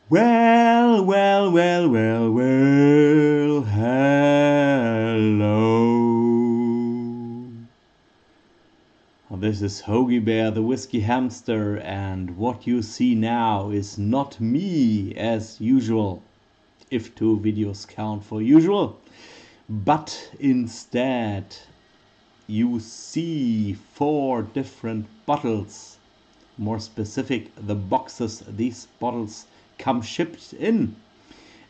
Well, hello. This is Hoagie Bear, the whiskey hamster, and what you see now is not me as usual, if 2 videos count for usual, but instead you see 4 different bottles. More specific, the boxes these bottles come shipped in.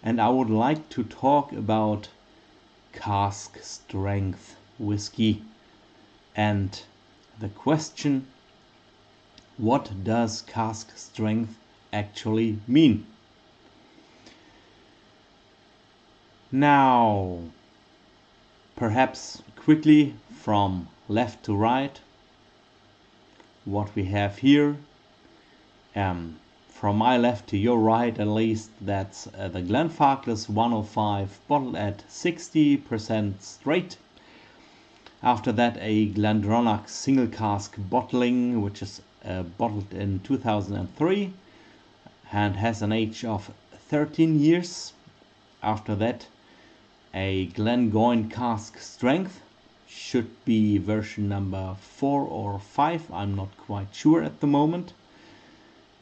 And I would like to talk about cask strength whiskey and the question, what does cask strength actually mean? Now, perhaps quickly from left to right, what we have here. From my left to your right, at least, that's the Glenfarclas 105 bottled at 60% straight. After that, a Glendronach single cask bottling, which is bottled in 2003 and has an age of 13 years. After that, a Glengoyne cask strength, should be version number 4 or 5, I'm not quite sure at the moment.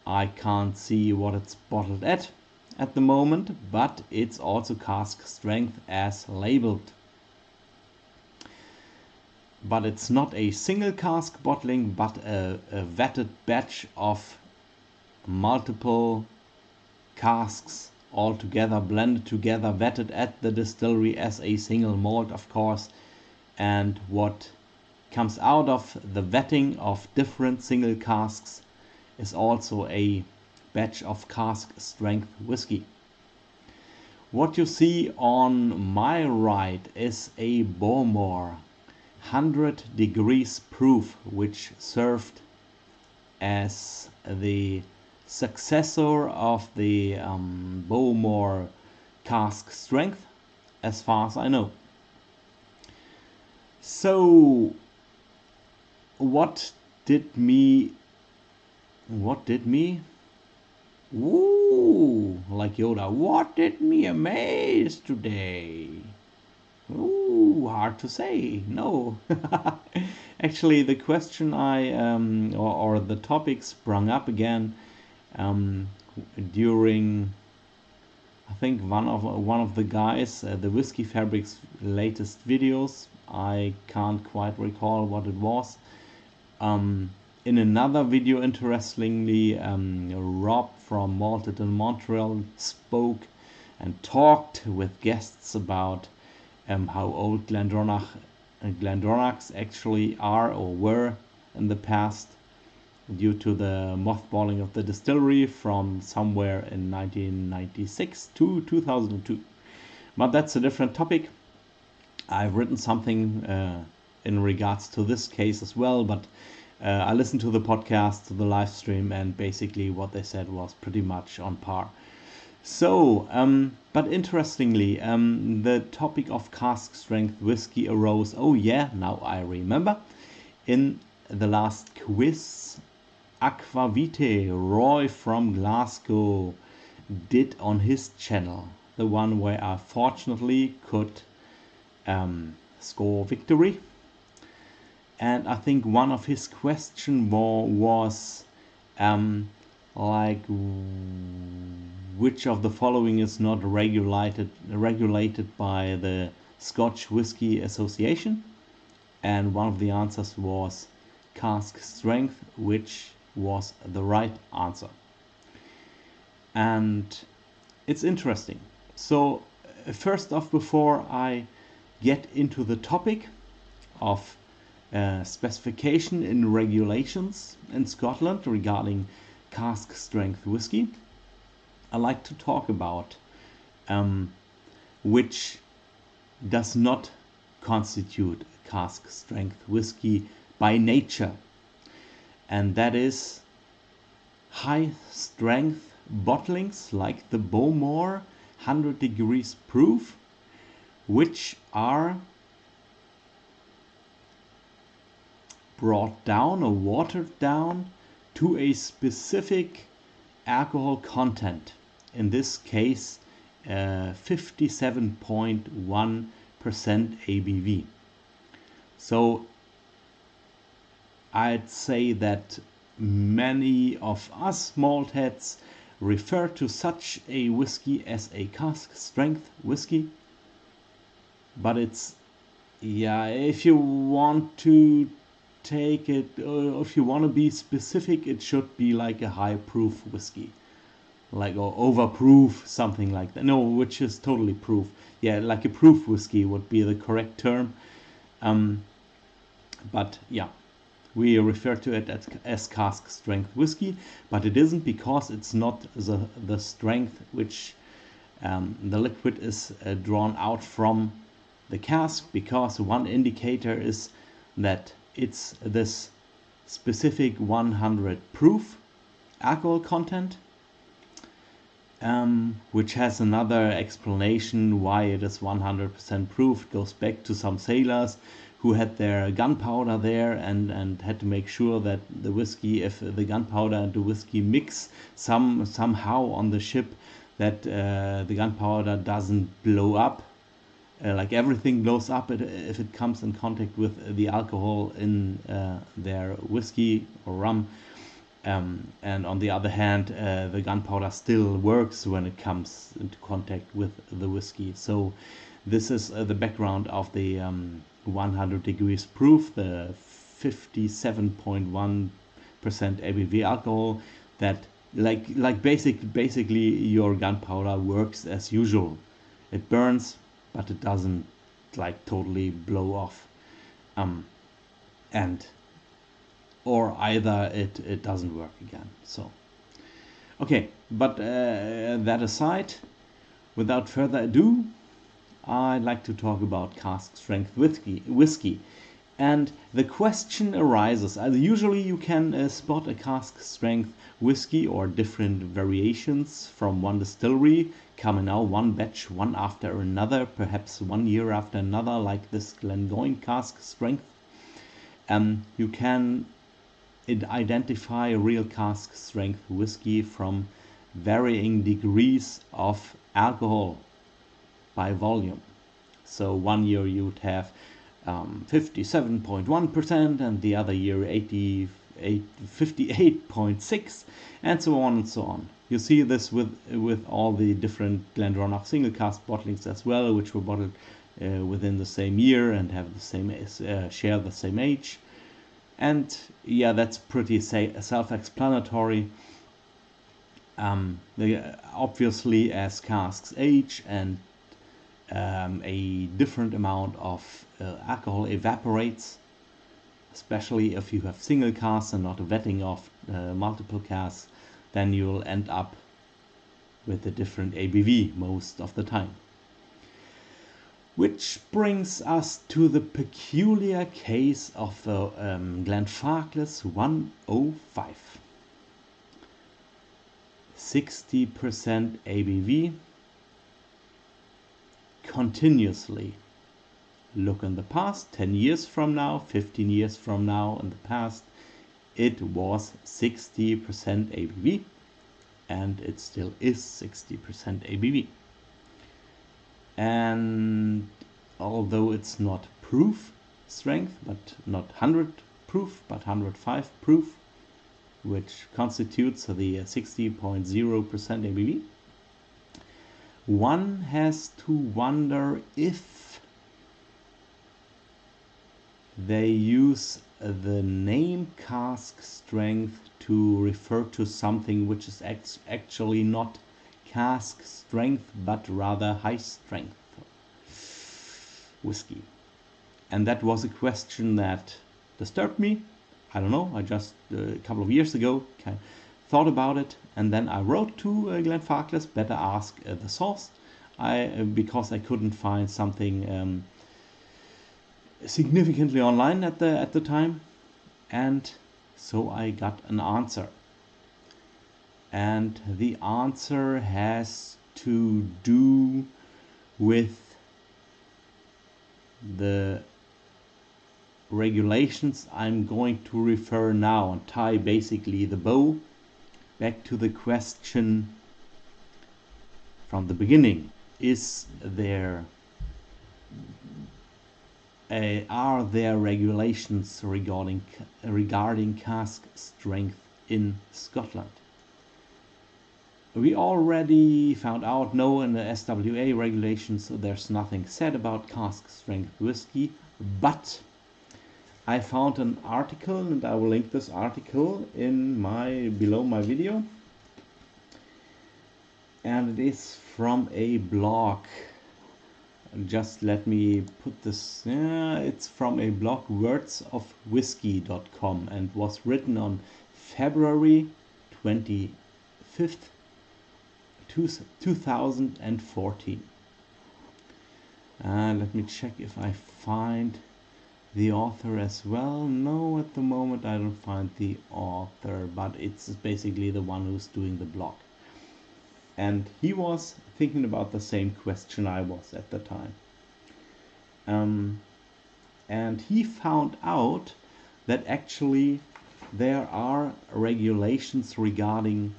I can't see what it's bottled at the moment, but it's also cask strength as labeled. But it's not a single cask bottling, but a vetted batch of multiple casks all together, blended together, vetted at the distillery as a single malt, of course. And what comes out of the vetting of different single casks is also a batch of cask strength whiskey. What you see on my right is a Bowmore 100 degrees proof, which served as the successor of the Bowmore cask strength, as far as I know. So what did me, ooh, like Yoda, what did me amaze today? Ooh, hard to say, no. Actually, the question or the topic sprung up again during, I think, one of the guys, the Whiskey Fabric's latest videos. I can't quite recall what it was. In another video, interestingly, Rob from Malted in Montreal spoke and talked with guests about how old Glendronachs actually are or were in the past, due to the mothballing of the distillery from somewhere in 1996 to 2002. But that's a different topic. I've written something in regards to this case as well, but I listened to the podcast, to the live stream, and basically what they said was pretty much on par. So, but interestingly, the topic of cask strength whiskey arose, oh yeah, now I remember, in the last quiz Aquavite Roy from Glasgow did on his channel, the one where I fortunately could score victory. And I think one of his questions was like, which of the following is not regulated by the Scotch Whisky Association? And one of the answers was cask strength, which was the right answer. And it's interesting. So first off, before I get into the topic of specification in regulations in Scotland regarding cask strength whiskey, I like to talk about which does not constitute cask strength whiskey by nature, and that is high strength bottlings like the Bowmore 100 degrees proof, which are brought down or watered down to a specific alcohol content. in this case 57.1% ABV. So I'd say that many of us maltheads refer to such a whiskey as a cask strength whiskey, but it's, yeah, if you want to take it, if you want to be specific, it should be like a high proof whiskey, like, or overproof, something like that. No, which is totally proof. Yeah, like a proof whiskey would be the correct term. But yeah, we refer to it as cask strength whiskey, but it isn't, because it's not the strength which the liquid is drawn out from the cask, because one indicator is that it's this specific 100 proof alcohol content, which has another explanation why it is 100% proof. It goes back to some sailors who had their gunpowder there and had to make sure that the whiskey, if the gunpowder and the whiskey mix somehow on the ship, that the gunpowder doesn't blow up. Like everything blows up if it comes in contact with the alcohol in their whiskey or rum. And on the other hand, the gunpowder still works when it comes into contact with the whiskey. So this is the background of the 100 degrees proof, the 57.1% ABV alcohol, that like basically your gunpowder works as usual. It burns, but it doesn't like totally blow off. And or either it doesn't work again. So okay, but that aside, without further ado, I'd like to talk about cask strength whiskey. And the question arises, usually you can spot a cask strength whiskey or different variations from one distillery coming out, one batch, one after another, perhaps 1 year after another, like this Glengoyne cask strength. You can identify real cask strength whiskey from varying degrees of alcohol by volume. So 1 year you'd have 57.1% and the other year 58.6, and so on and so on. You see this with all the different Glendronach single cask bottlings as well, which were bottled within the same year and have the same share the same age. And yeah, that's pretty self-explanatory. Obviously, as casks age and a different amount of alcohol evaporates, especially if you have single casks and not a vetting of multiple casks, then you'll end up with a different ABV most of the time. Which brings us to the peculiar case of the Glenfarclas 105. 60% ABV. Continuously look in the past, 10 years from now, 15 years from now in the past, it was 60% ABV, and it still is 60% ABV. And although it's not proof strength, but not 100 proof, but 105 proof, which constitutes the 60.0% ABV, one has to wonder if they use the name cask strength to refer to something which is actually not cask strength, but rather high strength whiskey. And that was a question that disturbed me. I don't know, I just a couple of years ago thought about it, and then I wrote to Glenfarclas, better ask the source, because I couldn't find something significantly online at the time, and so I got an answer. And the answer has to do with the regulations I'm going to refer now and tie basically the bow back to the question from the beginning. Are there regulations regarding cask strength in Scotland? We already found out no, in the SWA regulations there's nothing said about cask strength whiskey, but I found an article, and I will link this article in below my video, and it is from a blog. Just let me put this, it's from a blog, wordsofwhiskey.com, and was written on February 25th, 2014. Let me check if I find the author as well. No, at the moment I don't find the author, but it's basically the one who's doing the blog. And he was thinking about the same question I was at the time. And he found out that actually there are regulations regarding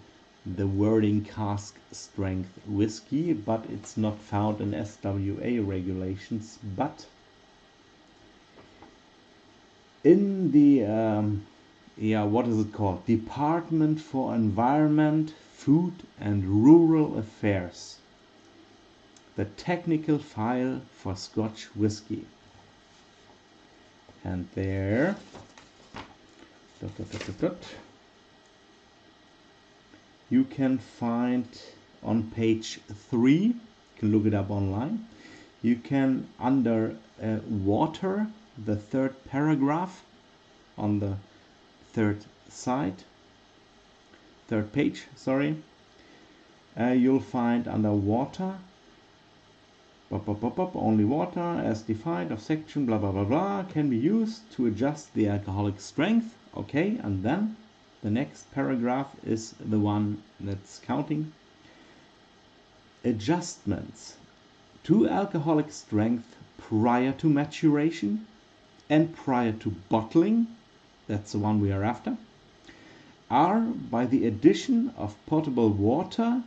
the wording cask strength whiskey, but it's not found in SWA regulations, but in the what is it called? Department for Environment, Food and Rural Affairs. The technical file for Scotch whiskey. And there you can find on page 3, you can look it up online, you can under water, the third paragraph on the third page, sorry, you'll find under water, only water as defined of section blah blah blah blah can be used to adjust the alcoholic strength. Okay, and then the next paragraph is the one that's counting. Adjustments to alcoholic strength prior to maturation and prior to bottling, that's the one we are after, are by the addition of potable water,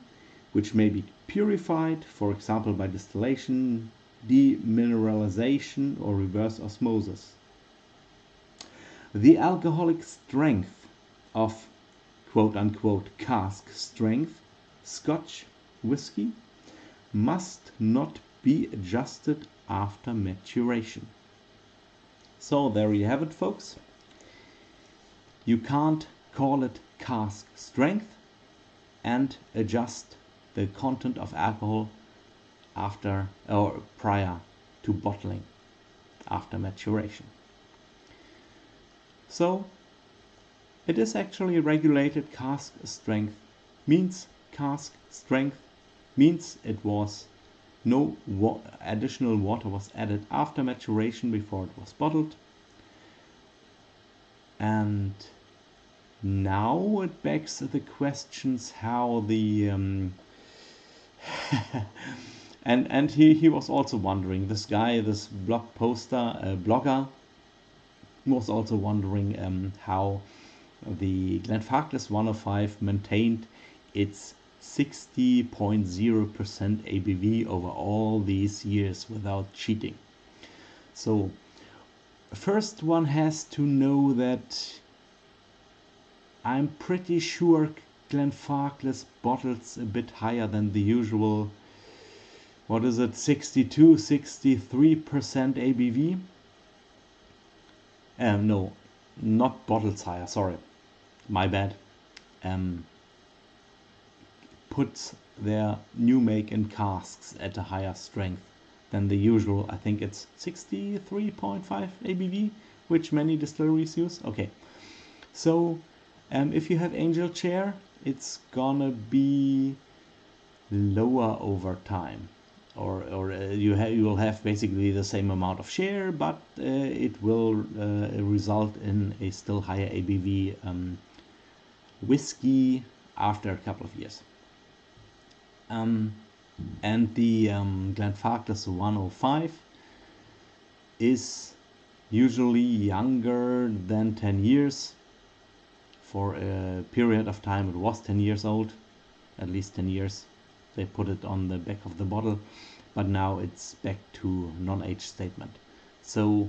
which may be purified, for example by distillation, demineralization or reverse osmosis. The alcoholic strength of quote-unquote cask strength Scotch whiskey must not be adjusted after maturation. So there you have it, folks. You can't call it cask strength and adjust the content of alcohol after or prior to bottling, after maturation. So it is actually regulated. Cask strength means it was no additional water was added after maturation before it was bottled. And now it begs the questions how the and he was also wondering, this guy, this blogger was also wondering how the Glenfarclas 105 maintained its 60.0% ABV over all these years without cheating. So first one has to know that I'm pretty sure Glenfarclas bottles a bit higher than the usual, what is it, 62-63% ABV. No, not bottles higher, sorry, my bad. Puts their new make in casks at a higher strength than the usual. I think it's 63.5 ABV, which many distilleries use. Okay, so if you have Angel Chair, it's gonna be lower over time, or you will have basically the same amount of share, but it will result in a still higher ABV whiskey after a couple of years. And the Glenfarclas 105 is usually younger than 10 years. For a period of time it was 10 years old, at least 10 years. they put it on the back of the bottle, but now it's back to non-age statement. So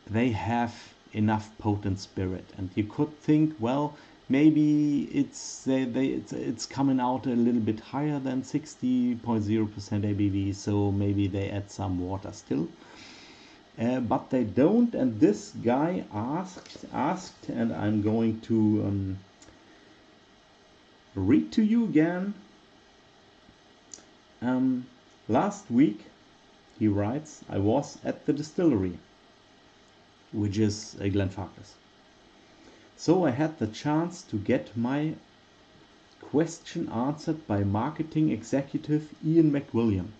they have enough potent spirit, and you could think, well, maybe it's coming out a little bit higher than 60.0% ABV, so maybe they add some water still. But they don't, and this guy asked, and I'm going to read to you again. Last week, he writes, I was at the distillery, which is a Glenfarclas. So I had the chance to get my question answered by marketing executive Ian McWilliam.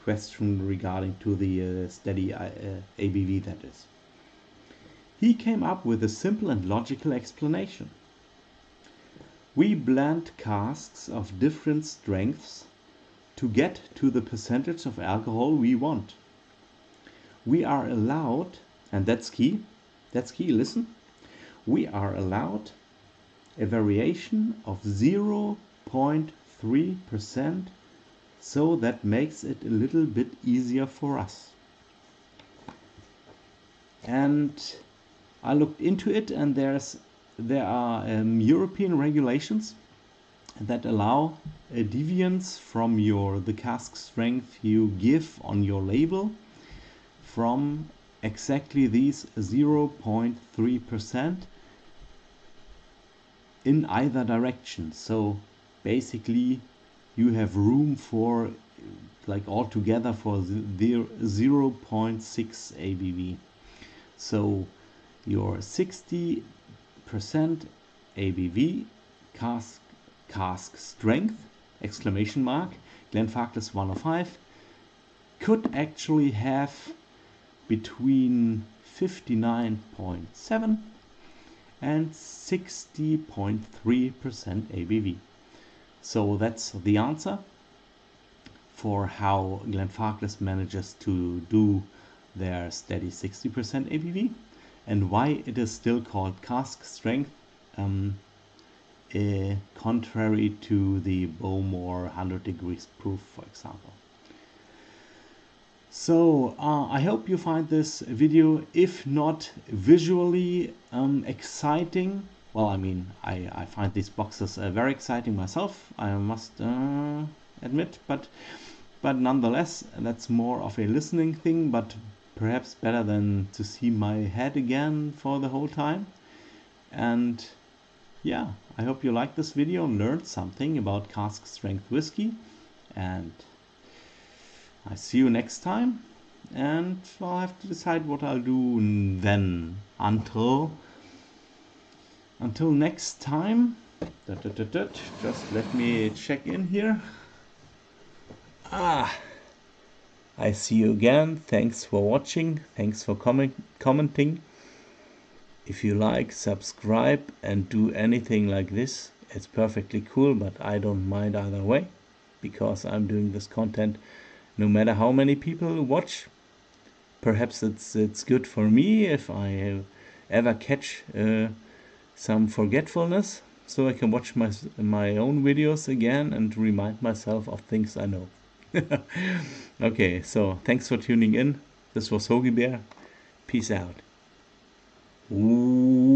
Question regarding to the steady ABV, that is. He came up with a simple and logical explanation. We blend casks of different strengths to get to the percentage of alcohol we want. We are allowed, and that's key, listen, we are allowed a variation of 0.3%, so that makes it a little bit easier for us. And I looked into it, and there are European regulations that allow a deviance from the cask strength you give on your label from exactly these 0.3% in either direction. So basically you have room for like altogether for 0.6 ABV. So your 60% ABV cask strength exclamation mark Glenfarclas 105 could actually have between 59.7 and 60.3% ABV. So that's the answer for how Glenfarclas manages to do their steady 60% ABV, and why it is still called cask strength, contrary to the Bowmore 100 degrees proof, for example. So I hope you find this video, if not visually exciting. Well, I mean, I find these boxes very exciting myself, I must admit, but nonetheless, that's more of a listening thing, but perhaps better than to see my head again for the whole time. And yeah, I hope you liked this video and learned something about cask strength whiskey, and I see you next time, and I'll have to decide what I'll do then. Until next time, just let me check in here. I see you again. Thanks for watching. Thanks for commenting. If you like, subscribe and do anything like this. It's perfectly cool, but I don't mind either way, because I'm doing this content no matter how many people watch. Perhaps it's good for me if I ever catch some forgetfulness, so I can watch my own videos again and remind myself of things I know. Okay, so thanks for tuning in. This was Hoagie Bear. Peace out. Ooh.